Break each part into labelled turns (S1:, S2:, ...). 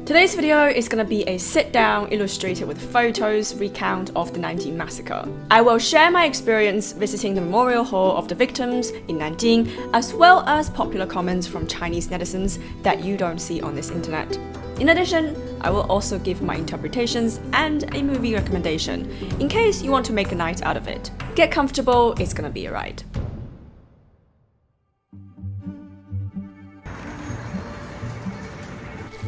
S1: Today's video is going to be a sit-down illustrated with photos recount of the Nanjing Massacre. I will share my experience visiting the Memorial Hall of the victims in Nanjing, as well as popular comments from Chinese netizens that you don't see on this internet. In addition, I will also give my interpretations and a movie recommendation, in case you want to make a night out of it. Get comfortable, it's gonna be a ride.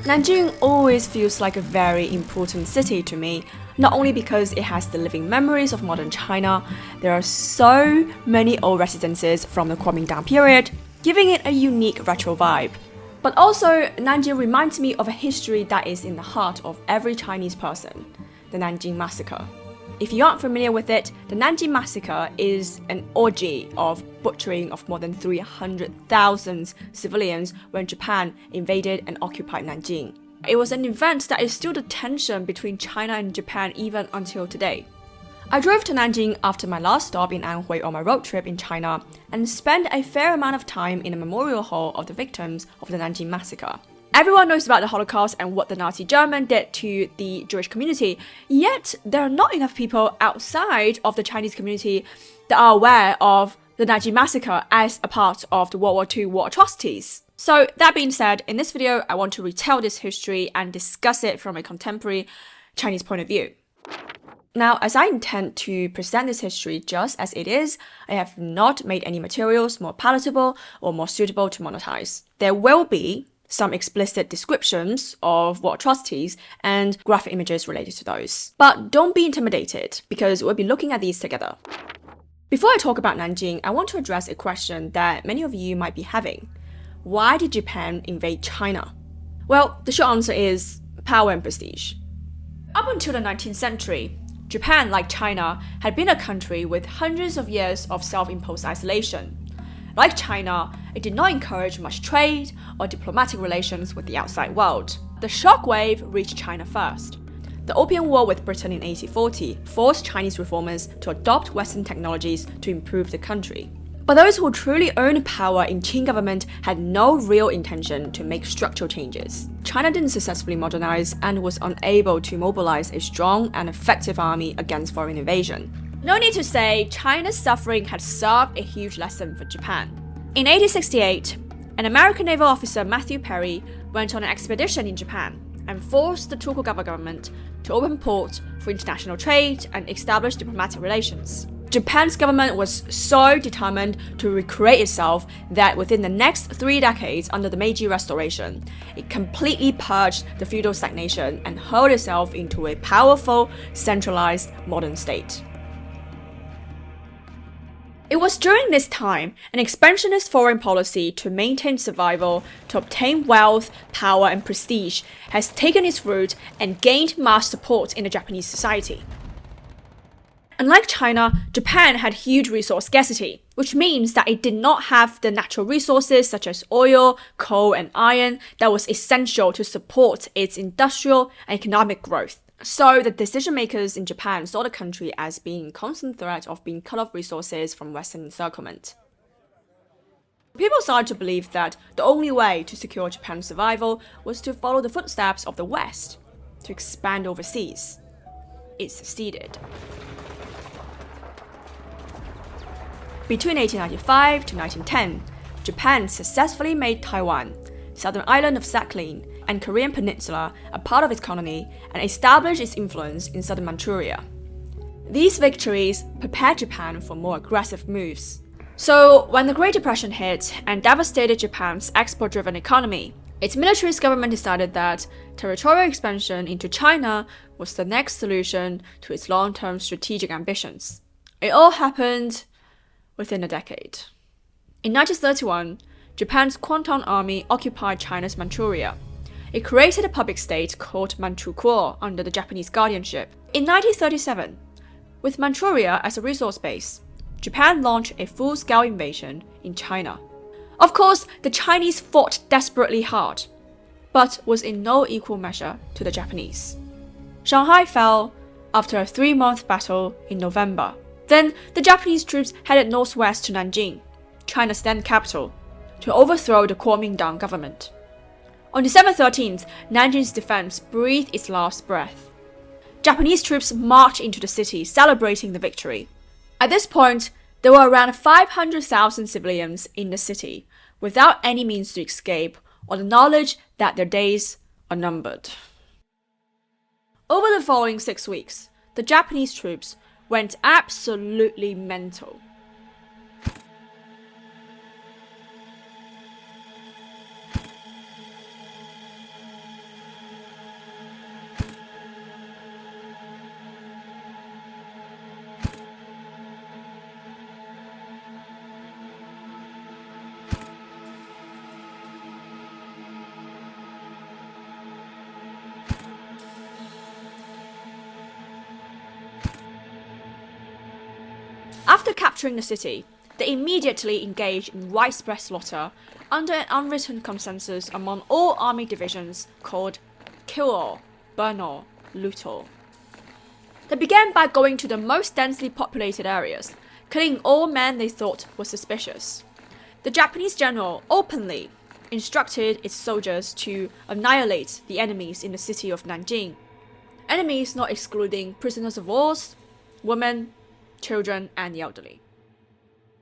S1: Nanjing always feels like a very important city to me, not only because it has the living memories of modern China. There are so many old residences from the Kuomintang period, giving it a unique retro vibe. But also, Nanjing reminds me of a history that is in the heart of every Chinese person, the Nanjing Massacre. If you aren't familiar with it, the Nanjing Massacre is an orgy of butchering of more than 300,000 civilians when Japan invaded and occupied Nanjing. It was an event that is still the tension between China and Japan even until today. I drove to Nanjing after my last stop in Anhui on my road trip in China and spent a fair amount of time in the Memorial Hall of the victims of the Nanjing Massacre. Everyone knows about the Holocaust and what the Nazi German did to the Jewish community, yet there are not enough people outside of the Chinese community that are aware of the Nanjing Massacre as a part of the WWII war atrocities. So that being said, in this video, I want to retell this history and discuss it from a contemporary Chinese point of view. Now, as I intend to present this history just as it is, I have not made any materials more palatable or more suitable to monetize. There will be some explicit descriptions of war atrocities and graphic images related to those. But don't be intimidated, because we'll be looking at these together. Before I talk about Nanjing, I want to address a question that many of you might be having. Why did Japan invade China? Well, the short answer is power and prestige. Up until the 19th century, Japan, like China, had been a country with hundreds of years of self-imposed isolation. Like China, it did not encourage much trade or diplomatic relations with the outside world. The shockwave reached China first. The Opium War with Britain in 1840 forced Chinese reformers to adopt Western technologies to improve the country. But those who truly owned power in Qing government had no real intention to make structural changes. China didn't successfully modernize and was unable to mobilize a strong and effective army against foreign invasion. No need to say, China's suffering had served a huge lesson for Japan. In 1868, an American naval officer, Matthew Perry, went on an expedition in Japan and forced the Tokugawa government to open ports for international trade and establish diplomatic relations. Japan's government was so determined to recreate itself that within the next 3 decades under the Meiji Restoration, it completely purged the feudal stagnation and hurled itself into a powerful, centralized modern state. It was during this time an expansionist foreign policy to maintain survival, to obtain wealth, power, and prestige has taken its root and gained mass support in the Japanese society. Unlike China, Japan had huge resource scarcity, which means that it did not have the natural resources such as oil, coal, and iron that was essential to support its industrial and economic growth. So the decision makers in Japan saw the country as being in constant threat of being cut off resources from Western encirclement. People started to believe that the only way to secure Japan's survival was to follow the footsteps of the West, to expand overseas. It succeeded. Between 1895 to 1910, Japan successfully made Taiwan, southern island of Sakhalin, and Korean Peninsula a part of its colony and established its influence in southern Manchuria. These victories prepared Japan for more aggressive moves. So, when the Great Depression hit and devastated Japan's export-driven economy, its militarist government decided that territorial expansion into China was the next solution to its long-term strategic ambitions. It all happened within a decade. In 1931, Japan's Kuomintang army occupied China's Manchuria. It created a public state called Manchukuo under the Japanese guardianship. In 1937, with Manchuria as a resource base, Japan launched a full-scale invasion in China. Of course, the Chinese fought desperately hard, but was in no equal measure to the Japanese. Shanghai fell after a 3-month battle in November. Then the Japanese troops headed northwest to Nanjing, China's then capital, to overthrow the Kuomintang government. On December 13th, Nanjing's defense breathed its last breath. Japanese troops marched into the city, celebrating the victory. At this point, there were around 500,000 civilians in the city, without any means to escape or the knowledge that their days are numbered. Over the following 6 weeks, the Japanese troops went absolutely mental. After capturing the city, they immediately engaged in widespread slaughter under an unwritten consensus among all army divisions called kill all, burn all, loot all. They began by going to the most densely populated areas, killing all men they thought were suspicious. The Japanese general openly instructed its soldiers to annihilate the enemies in the city of Nanjing. Enemies not excluding prisoners of war, women, children, and the elderly.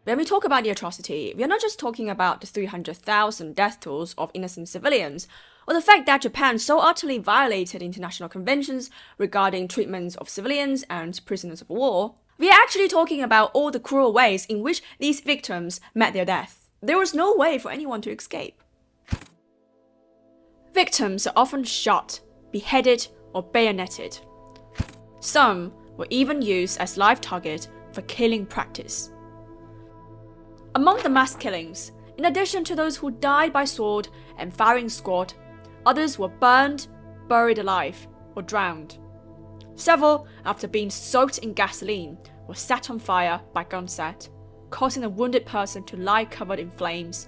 S1: When we talk about the atrocity, we are not just talking about the 300,000 death tolls of innocent civilians, or the fact that Japan so utterly violated international conventions regarding treatments of civilians and prisoners of war. We are actually talking about all the cruel ways in which these victims met their death. There was no way for anyone to escape. Victims are often shot, beheaded, or bayoneted. Some were even used as live targets for killing practice. Among the mass killings, in addition to those who died by sword and firing squad, others were burned, buried alive, or drowned. Several, after being soaked in gasoline, were set on fire by gunshot, causing a wounded person to lie covered in flames,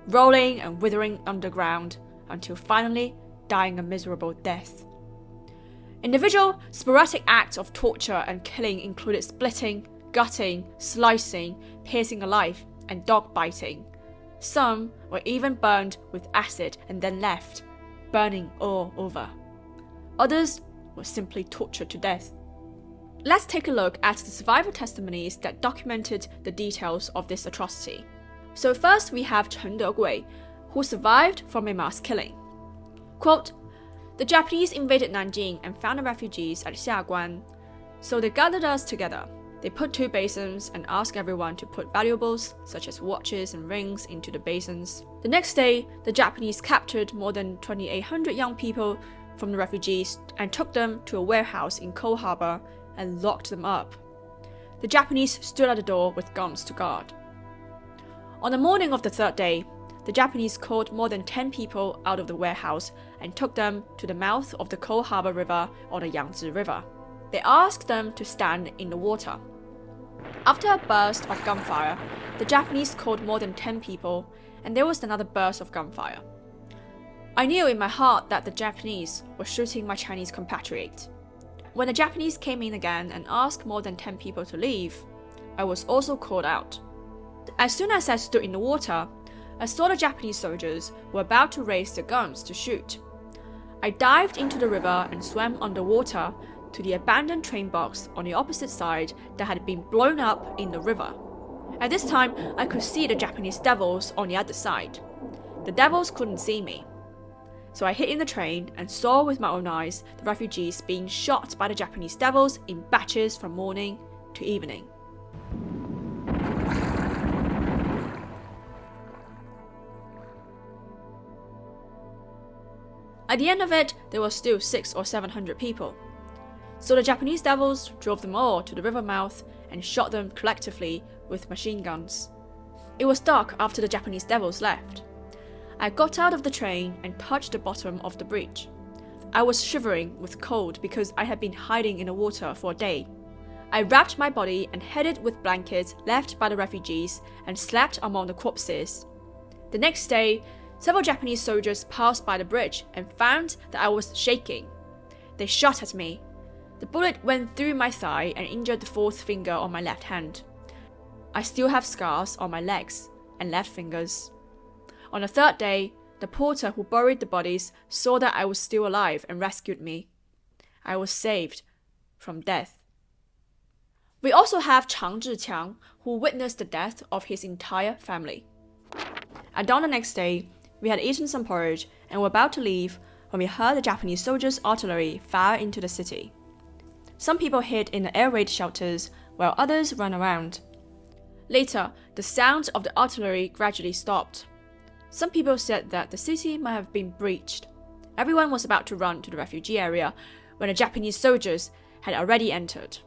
S1: rolling and withering underground until finally dying a miserable death. Individual, sporadic acts of torture and killing included splitting, gutting, slicing, piercing alive, and dog biting. Some were even burned with acid and then left, burning all over. Others were simply tortured to death. Let's take a look at the survivor testimonies that documented the details of this atrocity. So first we have Chen Degui, who survived from a mass killing. Quote, "The Japanese invaded Nanjing and found the refugees at Xiaguan, so they gathered us together. They put 2 basins and asked everyone to put valuables, such as watches and rings, into the basins. The next day, the Japanese captured more than 2,800 young people from the refugees and took them to a warehouse in Cold Harbor and locked them up. The Japanese stood at the door with guns to guard. On the morning of the 3rd day, the Japanese called more than 10 people out of the warehouse and took them to the mouth of the Cold Harbor River or the Yangtze River. They asked them to stand in the water. After a burst of gunfire, the Japanese called more than 10 people, and there was another burst of gunfire. I knew in my heart that the Japanese were shooting my Chinese compatriot. When the Japanese came in again and asked more than 10 people to leave, I was also called out. As soon as I stood in the water, I saw the Japanese soldiers were about to raise their guns to shoot. I dived into the river and swam underwater to the abandoned train box on the opposite side that had been blown up in the river. At this time, I could see the Japanese devils on the other side. The devils couldn't see me. So I hid in the train and saw with my own eyes the refugees being shot by the Japanese devils in batches from morning to evening. At the end of it, there were still 600 or 700 people. So the Japanese devils drove them all to the river mouth and shot them collectively with machine guns. It was dark after the Japanese devils left. I got out of the train and touched the bottom of the bridge. I was shivering with cold because I had been hiding in the water for a day. I wrapped my body and headed with blankets left by the refugees and slept among the corpses. The next day, several Japanese soldiers passed by the bridge and found that I was shaking. They shot at me. The bullet went through my thigh and injured the 4th finger on my left hand. I still have scars on my legs and left fingers. On the 3rd day, The porter who buried the bodies saw that I was still alive and rescued me. I was saved from death. We also have Chang Zhiqiang, who witnessed the death of his entire family. At dawn the next day, we had eaten some porridge and were about to leave when we heard the Japanese soldiers' artillery fire into the city. Some people hid in the air raid shelters, while others ran around. Later, the sound of the artillery gradually stopped. Some people said that the city might have been breached. Everyone was about to run to the refugee area when the Japanese soldiers had already entered.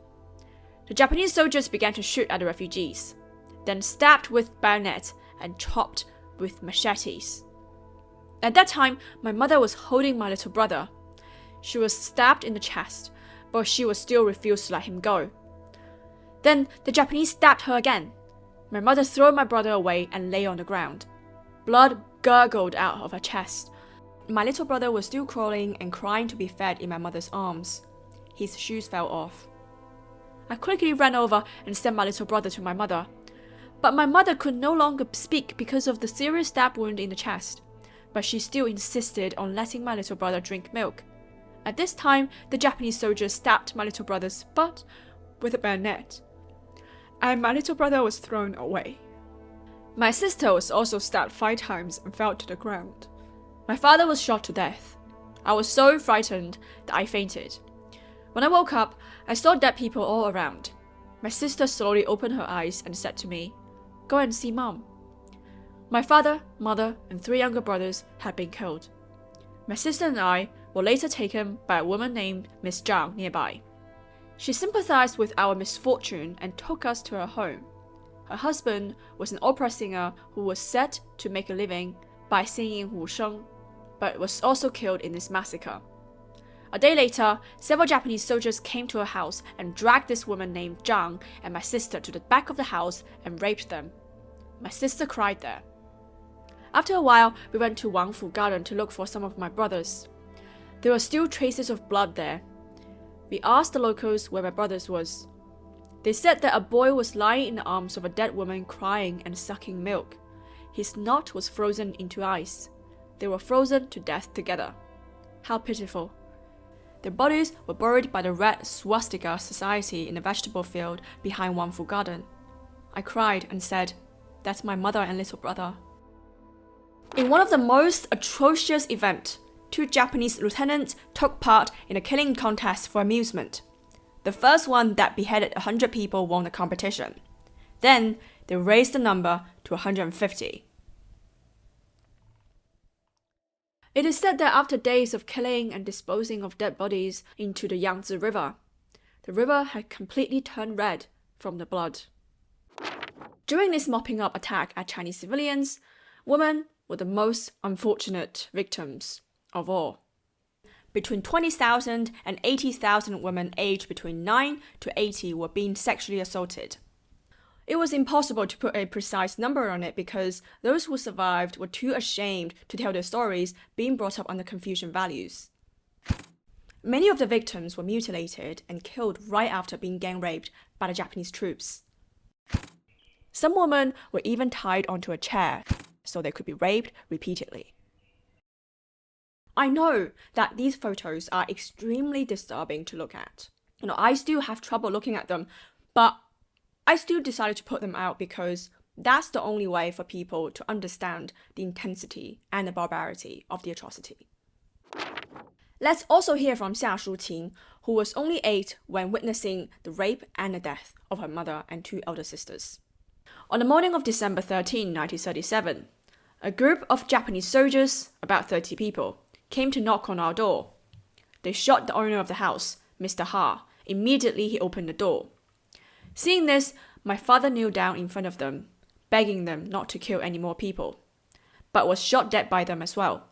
S1: The Japanese soldiers began to shoot at the refugees, then stabbed with bayonets and chopped with machetes. At that time, my mother was holding my little brother. She was stabbed in the chest, but she was still refused to let him go. Then the Japanese stabbed her again. My mother threw my brother away and lay on the ground. Blood gurgled out of her chest. My little brother was still crawling and crying to be fed in my mother's arms. His shoes fell off. I quickly ran over and sent my little brother to my mother. But my mother could no longer speak because of the serious stab wound in the chest. But she still insisted on letting my little brother drink milk. At this time, the Japanese soldiers stabbed my little brother's butt with a bayonet, and my little brother was thrown away. My sister was also stabbed 5 times and fell to the ground. My father was shot to death. I was so frightened that I fainted. When I woke up, I saw dead people all around. My sister slowly opened her eyes and said to me, "Go and see Mom." My father, mother, and 3 younger brothers had been killed. My sister and I were later taken by a woman named Miss Zhang nearby. She sympathized with our misfortune and took us to her home. Her husband was an opera singer who was set to make a living by singing Wu Sheng, but was also killed in this massacre. A day later, several Japanese soldiers came to her house and dragged this woman named Zhang and my sister to the back of the house and raped them. My sister cried there. After a while, we went to Wangfu Garden to look for some of my brothers. There were still traces of blood there. We asked the locals where my brothers was. They said that a boy was lying in the arms of a dead woman crying and sucking milk. His knot was frozen into ice. They were frozen to death together. How pitiful. Their bodies were buried by the Red Swastika Society in the vegetable field behind Wangfu Garden. I cried and said, "That's my mother and little brother." In one of the most atrocious events, 2 Japanese lieutenants took part in a killing contest for amusement. The first one that beheaded 100 people won the competition. Then they raised the number to 150. It is said that after days of killing and disposing of dead bodies into the Yangtze River, the river had completely turned red from the blood. During this mopping up attack at Chinese civilians, women were the most unfortunate victims of all. Between 20,000 and 80,000 women aged between 9 to 80 were being sexually assaulted. It was impossible to put a precise number on it because those who survived were too ashamed to tell their stories, being brought up under Confucian values. Many of the victims were mutilated and killed right after being gang raped by the Japanese troops. Some women were even tied onto a chair so they could be raped repeatedly. I know that these photos are extremely disturbing to look at. I still have trouble looking at them, but I still decided to put them out because that's the only way for people to understand the intensity and the barbarity of the atrocity. Let's also hear from Xia Shuqing, who was only 8 when witnessing the rape and the death of her mother and 2 elder sisters. On the morning of December 13, 1937, a group of Japanese soldiers, about 30 people, came to knock on our door. They shot the owner of the house, Mr. Ha. Immediately he opened the door. Seeing this, my father kneeled down in front of them, begging them not to kill any more people, but was shot dead by them as well.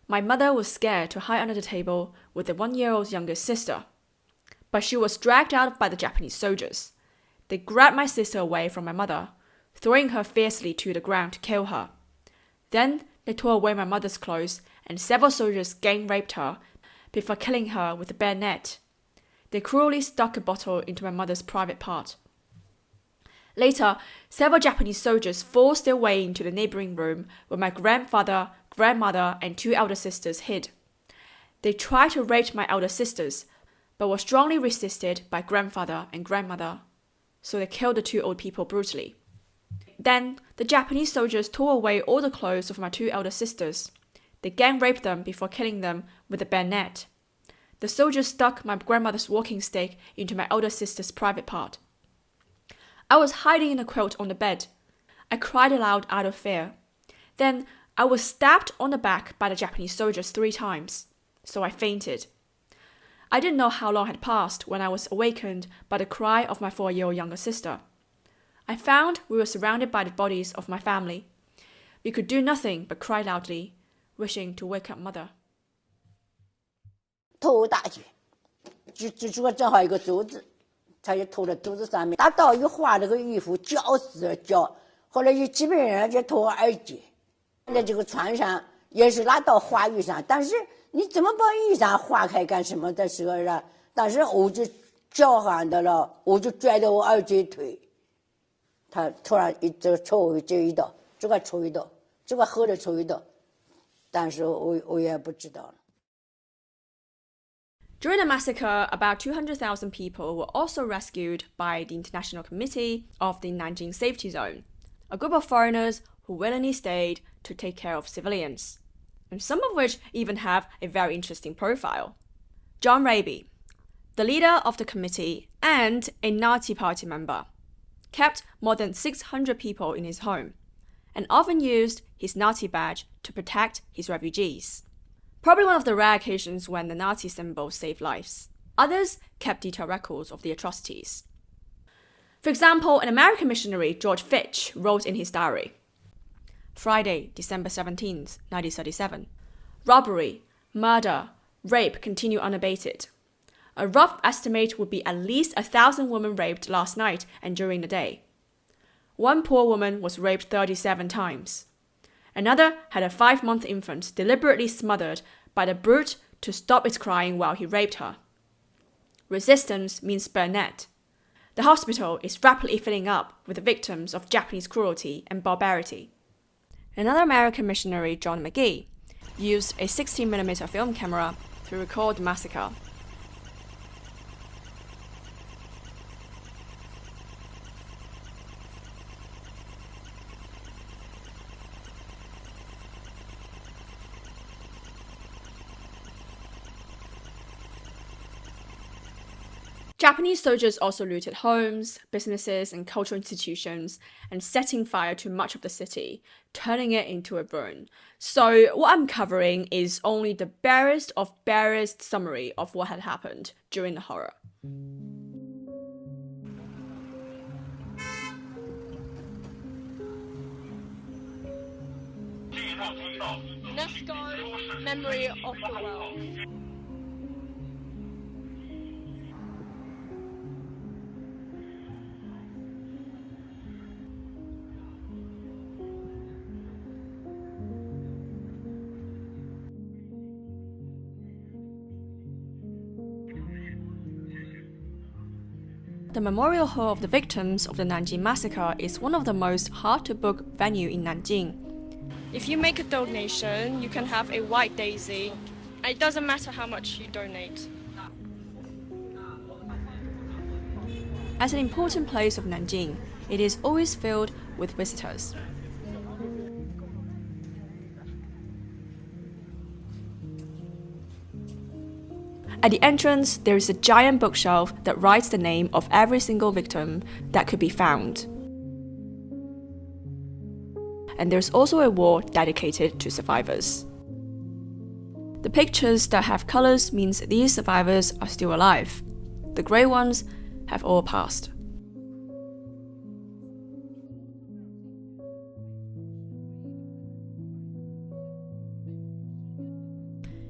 S1: My mother was scared to hide under the table with the 1-year-old youngest sister, but she was dragged out by the Japanese soldiers. They grabbed my sister away from my mother, throwing her fiercely to the ground to kill her. Then they tore away my mother's clothes and several soldiers gang raped her before killing her with a bayonet. They cruelly stuck a bottle into my mother's private part. Later, several Japanese soldiers forced their way into the neighboring room where my grandfather, grandmother, and 2 elder sisters hid. They tried to rape my elder sisters, but were strongly resisted by grandfather and grandmother, so they killed the 2 old people brutally. Then, the Japanese soldiers tore away all the clothes of my 2 elder sisters. They gang raped them before killing them with a bayonet. The soldiers stuck my grandmother's walking stick into my elder sister's private part. I was hiding in a quilt on the bed. I cried aloud out of fear. Then I was stabbed on the back by the Japanese soldiers 3 times, so I fainted. I didn't know how long had passed when I was awakened by the cry of my 4-year-old younger sister. I found we were surrounded by the bodies of my family. We could do nothing but cry loudly, wishing to wake up mother.
S2: 头大去，就个正好一个柱子，他就投在柱子上面，打到一划这个衣服，绞死绞，后来就基本上就投耳机。在这个船上也是拉到划鱼上，但是你怎么把鱼上划开干什么的时候啊？当时我就叫喊的了，我就拽着我耳机推，他突然这个抽这一刀，这个抽一刀，这个后头抽一刀，但是我也不知道了。
S1: During the massacre, about 200,000 people were also rescued by the International Committee of the Nanjing Safety Zone, a group of foreigners who willingly stayed to take care of civilians, and some of which even have a very interesting profile. John Raby, the leader of the committee and a Nazi party member, kept more than 600 people in his home, and often used his Nazi badge to protect his refugees. Probably one of the rare occasions when the Nazi symbol saved lives. Others kept detailed records of the atrocities. For example, an American missionary, George Fitch, wrote in his diary, Friday, December 17th, 1937. Robbery, murder, rape continue unabated. A rough estimate would be at least 1,000 women raped last night and during the day. One poor woman was raped 37 times. Another had a 5-month infant deliberately smothered by the brute to stop its crying while he raped her. Resistance means bayonet. The hospital is rapidly filling up with the victims of Japanese cruelty and barbarity. Another American missionary, John McGee, used a 16mm film camera to record the massacre. Japanese soldiers also looted homes, businesses, and cultural institutions, and setting fire to much of the city, turning it into a ruin. So what I'm covering is only the barest of barest summary of what had happened during the horror. UNESCO Memory of the World. The Memorial Hall of the victims of the Nanjing Massacre is one of the most hard-to-book venue in Nanjing. If you make a donation, you can have a white daisy, and it doesn't matter how much you donate. As an important place of Nanjing, it is always filled with visitors. At the entrance, there is a giant bookshelf that writes the name of every single victim that could be found. And there's also a wall dedicated to survivors. The pictures that have colors means these survivors are still alive. The grey ones have all passed.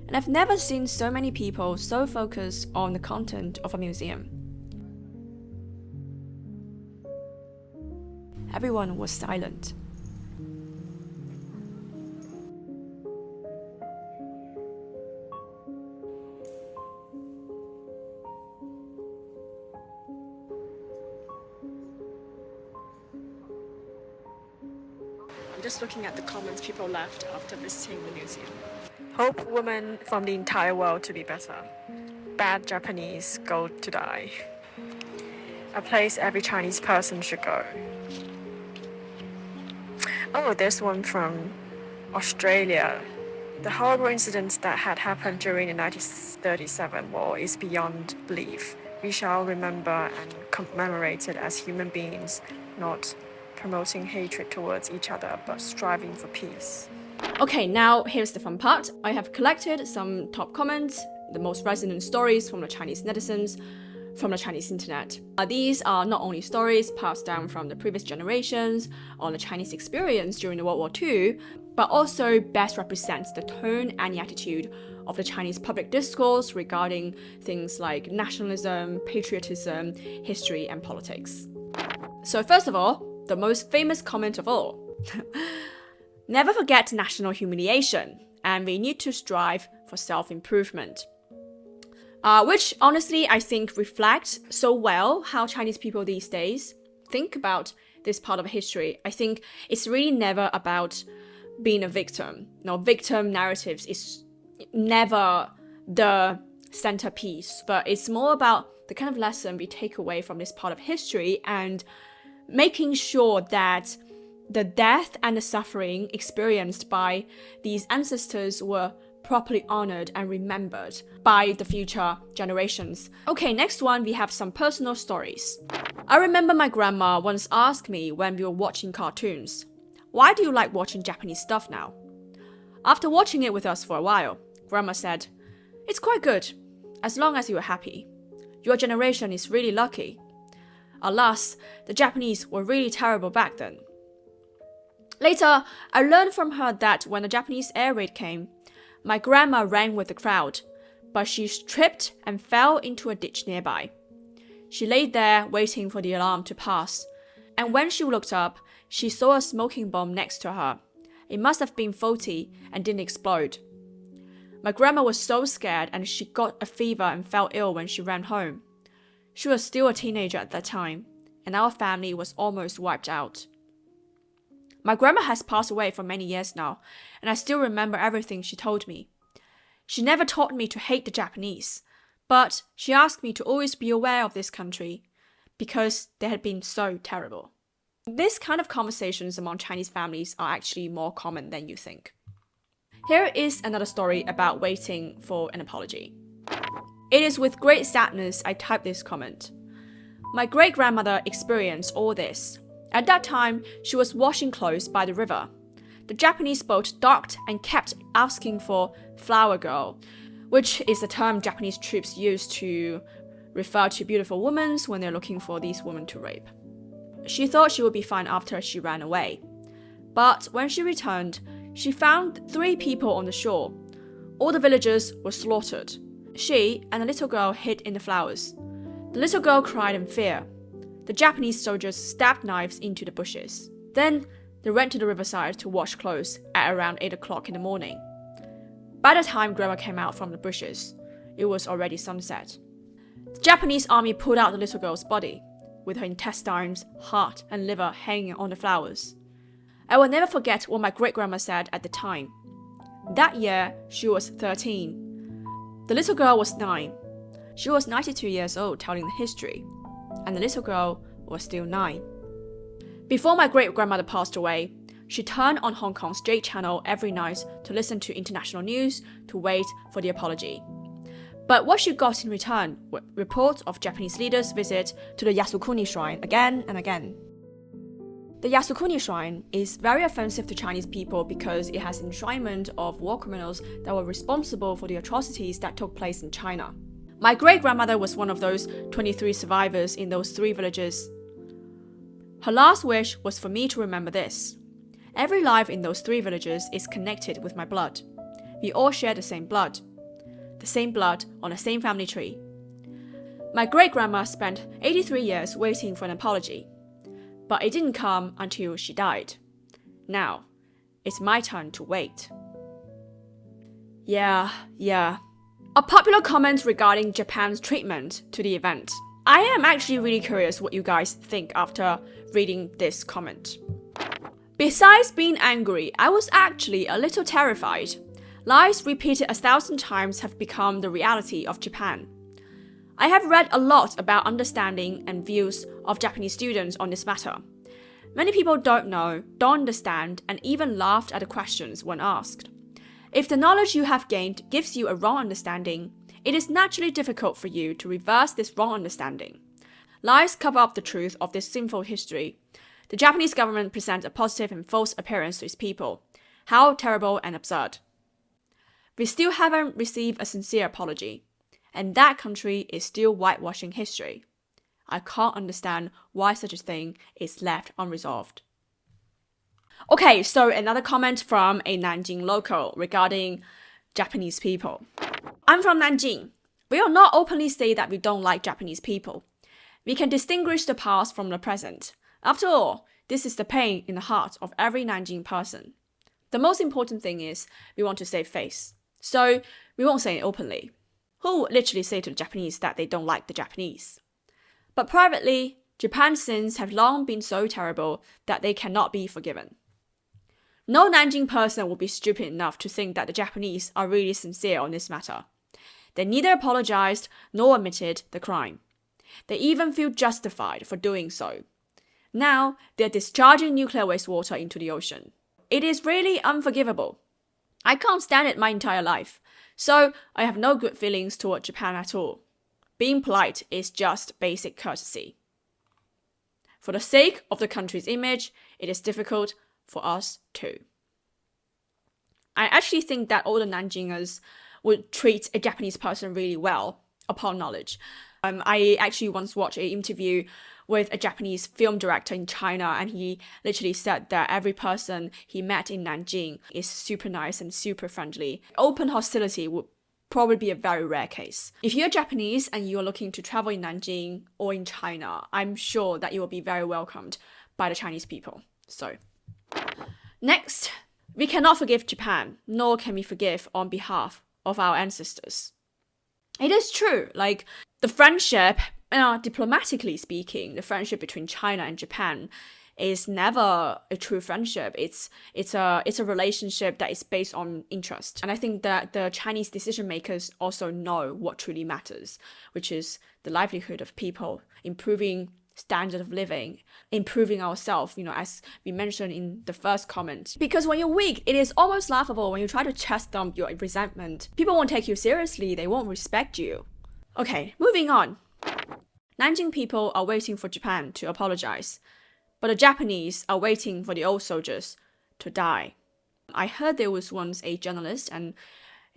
S1: And I've never seen so many people so focused on the content of a museum. Everyone was silent. just looking at the comments people left after visiting the museum. Hope women from the entire world to be better. Bad Japanese go to die. A place every Chinese person should go. Oh, there's one from Australia. The horrible incident that had happened during the 1937 war is beyond belief. We shall remember and commemorate it as human beings, not promoting hatred towards each other, but striving for peace. Okay, now here's the fun part. I have collected some top comments, the most resonant stories from the Chinese netizens, from the Chinese internet. These are not only stories passed down from the previous generations on the Chinese experience during the World War II, but also best represents the tone and the attitude of the Chinese public discourse regarding things like nationalism, patriotism, history, and politics. So first of all, the most famous comment of all. Never forget national humiliation, and we need to strive for self-improvement. Which honestly I think reflects so well how Chinese people these days think about this part of history. I think it's really never about being a victim. No, victim narratives is never the centerpiece, but it's more about the kind of lesson we take away from this part of history and making sure that the death and the suffering experienced by these ancestors were properly honored and remembered by the future generations. Okay, next one, we have some personal stories. I remember my grandma once asked me when we were watching cartoons, "Why do you like watching Japanese stuff now?" After watching it with us for a while, Grandma said, "It's quite good, as long as you are happy. Your generation is really lucky. Alas, the Japanese were really terrible back then." Later, I learned from her that when the Japanese air raid came, my grandma ran with the crowd, but she tripped and fell into a ditch nearby. She lay there waiting for the alarm to pass, and when she looked up, she saw a smoking bomb next to her. It must have been faulty and didn't explode. My grandma was so scared and she got a fever and fell ill when she ran home. She was still a teenager at that time, and our family was almost wiped out. My grandma has passed away for many years now, and I still remember everything she told me. She never taught me to hate the Japanese, but she asked me to always be aware of this country because they had been so terrible. This kind of conversations among Chinese families are actually more common than you think. Here is another story about waiting for an apology. It is with great sadness I type this comment. My great-grandmother experienced all this. At that time, she was washing clothes by the river. The Japanese boat docked and kept asking for flower girl, which is a term Japanese troops use to refer to beautiful women when they're looking for these women to rape. She thought she would be fine after she ran away. But when she returned, she found 3 people on the shore. All the villagers were slaughtered. She and a little girl hid in the flowers. The little girl cried in fear. The Japanese soldiers stabbed knives into the bushes. Then they went to the riverside to wash clothes at around 8 o'clock in the morning. By the time Grandma came out from the bushes, it was already sunset. The Japanese army pulled out the little girl's body, with her intestines, heart, and liver hanging on the flowers. I will never forget what my great-grandma said at the time. That year, she was 13. The little girl was 9. She was 92 years old telling the history, and the little girl was still 9. Before my great-grandmother passed away, she turned on Hong Kong's Jade Channel every night to listen to international news to wait for the apology. But what she got in return were reports of Japanese leaders' visit to the Yasukuni Shrine again and again. The Yasukuni Shrine is very offensive to Chinese people because it has enshrinement of war criminals that were responsible for the atrocities that took place in China. My great-grandmother was one of those 23 survivors in those 3 villages. Her last wish was for me to remember this. Every life in those 3 villages is connected with my blood. We all share the same blood on the same family tree. My great-grandma spent 83 years waiting for an apology, but it didn't come until she died. Now, it's my turn to wait. Yeah. A popular comment regarding Japan's treatment to the event. I am actually really curious what you guys think after reading this comment. Besides being angry, I was actually a little terrified. Lies repeated 1,000 times have become the reality of Japan. I have read a lot about understanding and views of Japanese students on this matter. Many people don't know, don't understand, and even laughed at the questions when asked. If the knowledge you have gained gives you a wrong understanding, it is naturally difficult for you to reverse this wrong understanding. Lies cover up the truth of this sinful history. The Japanese government presents a positive and false appearance to its people. How terrible and absurd. We still haven't received a sincere apology, and that country is still whitewashing history. I can't understand why such a thing is left unresolved. Okay, so another comment from a Nanjing local regarding Japanese people. I'm from Nanjing. We will not openly say that we don't like Japanese people. We can distinguish the past from the present. After all, this is the pain in the heart of every Nanjing person. The most important thing is we want to save face. So we won't say it openly. Who would literally say to the Japanese that they don't like the Japanese? But privately, Japan's sins have long been so terrible that they cannot be forgiven. No Nanjing person will be stupid enough to think that the Japanese are really sincere on this matter. They neither apologized nor admitted the crime. They even feel justified for doing so. Now, they're discharging nuclear wastewater into the ocean. It is really unforgivable. I can't stand it my entire life, so I have no good feelings toward Japan at all. Being polite is just basic courtesy. For the sake of the country's image, it is difficult for us too. I actually think that all the Nanjingers would treat a Japanese person really well upon knowledge. I actually once watched an interview with a Japanese film director in China, and he literally said that every person he met in Nanjing is super nice and super friendly. Open hostility would probably be a very rare case. If you're Japanese and you're looking to travel in Nanjing or in China, I'm sure that you will be very welcomed by the Chinese people. So, next, we cannot forgive Japan, nor can we forgive on behalf of our ancestors. It is true, like the friendship, diplomatically speaking, the friendship between China and Japan is never a true friendship. It's a relationship that is based on interest. And I think that the Chinese decision makers also know what truly matters, which is the livelihood of people, improving standard of living, improving ourselves, as we mentioned in the first comment. Because when you're weak, it is almost laughable when you try to chest dump your resentment. People won't take you seriously, they won't respect you. Okay, moving on. Nanjing people are waiting for Japan to apologize, but the Japanese are waiting for the old soldiers to die. I heard there was once a journalist and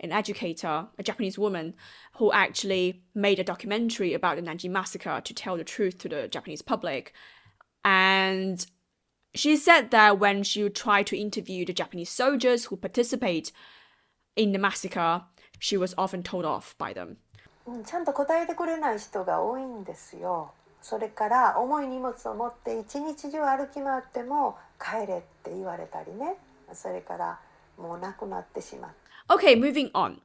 S1: an educator, a Japanese woman, who actually made a documentary about the Nanjing Massacre to tell the truth to the Japanese public. And she said that when she would try to interview the Japanese soldiers who participate in the massacre, she was often told off by them.
S3: ちゃんと答えてくれない人が多いんですよ。それから重い荷物を持って一日中歩き回っても帰れって言われたりね。それからもう亡くなってしまう。
S1: Okay, moving on.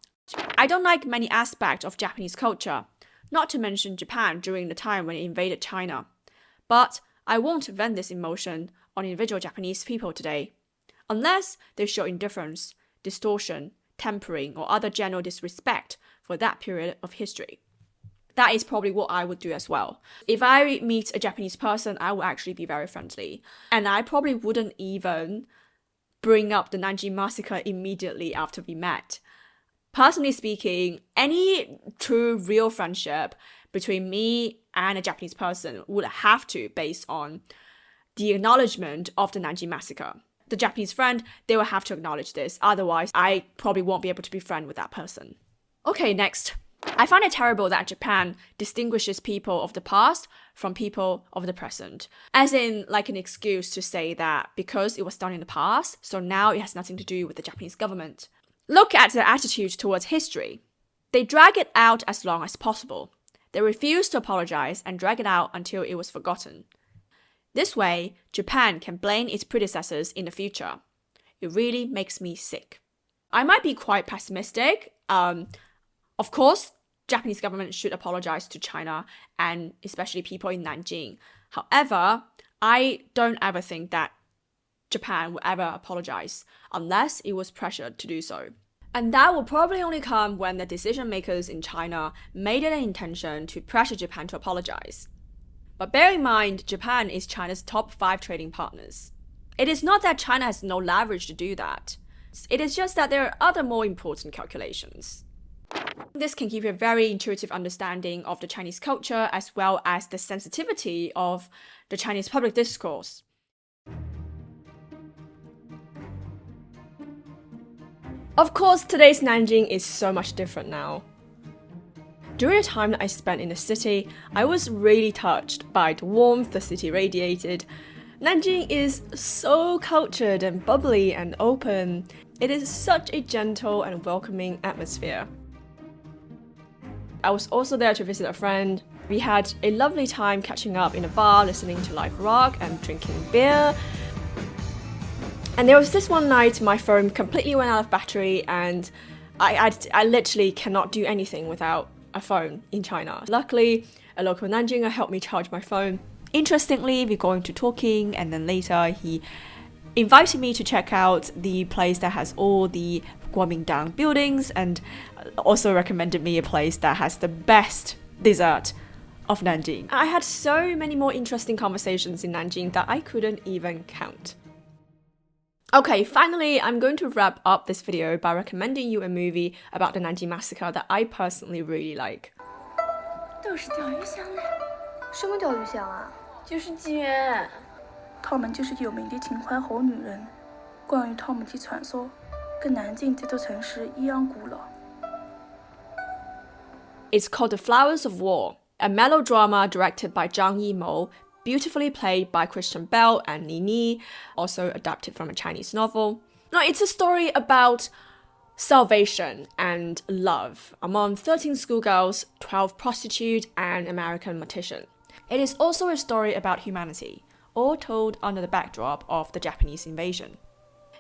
S1: I don't like many aspects of Japanese culture, not to mention Japan during the time when it invaded China. But I won't vent this emotion on individual Japanese people today, unless they show indifference, distortion, tempering, or other general disrespect for that period of history. That is probably what I would do as well. If I meet a Japanese person, I will actually be very friendly. And I probably wouldn't even bring up the Nanjing Massacre immediately after we met. Personally speaking, any true real friendship between me and a Japanese person would have to base on the acknowledgement of the Nanjing Massacre. The Japanese friend, they will have to acknowledge this. Otherwise, I probably won't be able to be friends with that person. Okay, next. I find it terrible that Japan distinguishes people of the past from people of the present. As in, like an excuse to say that because it was done in the past, so now it has nothing to do with the Japanese government. Look at their attitude towards history. They drag it out as long as possible. They refuse to apologize and drag it out until it was forgotten. This way, Japan can blame its predecessors in the future. It really makes me sick. I might be quite pessimistic. Of course, Japanese government should apologize to China and especially people in Nanjing. However, I don't ever think that Japan would ever apologize, unless it was pressured to do so. And that will probably only come when the decision makers in China made it an intention to pressure Japan to apologize. But bear in mind, Japan is China's top 5 trading partners. It is not that China has no leverage to do that. It is just that there are other more important calculations. This can give you a very intuitive understanding of the Chinese culture as well as the sensitivity of the Chinese public discourse. Of course, today's Nanjing is so much different now. During the time that I spent in the city, I was really touched by the warmth the city radiated. Nanjing is so cultured and bubbly and open. It is such a gentle and welcoming atmosphere. I was also there to visit a friend. We had a lovely time catching up in a bar, listening to live rock and drinking beer. And there was this one night my phone completely went out of battery and I literally cannot do anything without a phone in China. Luckily, a local Nanjinger helped me charge my phone. Interestingly, we got into talking and then later he invited me to check out the place that has all the Kuomintang buildings and also recommended me a place that has the best dessert of Nanjing. I had so many more interesting conversations in Nanjing that I couldn't even count. Okay, finally, I'm going to wrap up this video by recommending you a movie about the Nanjing Massacre that I personally really like.
S4: 钓是钓鱼箱嘞？什么钓鱼箱啊？就是姐。她们就是有名的秦淮好女人。关于她们的传说，跟南京这座城市一样古老。
S1: It's called The Flowers of War, a melodrama directed by Zhang Yimou, beautifully played by Christian Bale and Nini, also adapted from a Chinese novel. Now, it's a story about salvation and love among 13 schoolgirls, 12 prostitutes, and American mortician. It is also a story about humanity, all told under the backdrop of the Japanese invasion.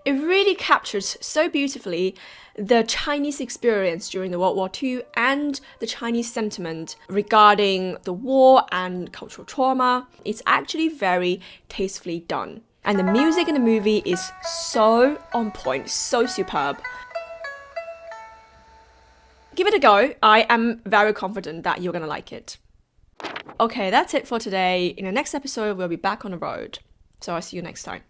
S1: It really captures so beautifully the Chinese experience during the World War II and the Chinese sentiment regarding the war and cultural trauma. It's actually very tastefully done. And the music in the movie is so on point, so superb. Give it a go. I am very confident that you're gonna like it. Okay, that's it for today. In the next episode, we'll be back on the road. So I'll see you next time.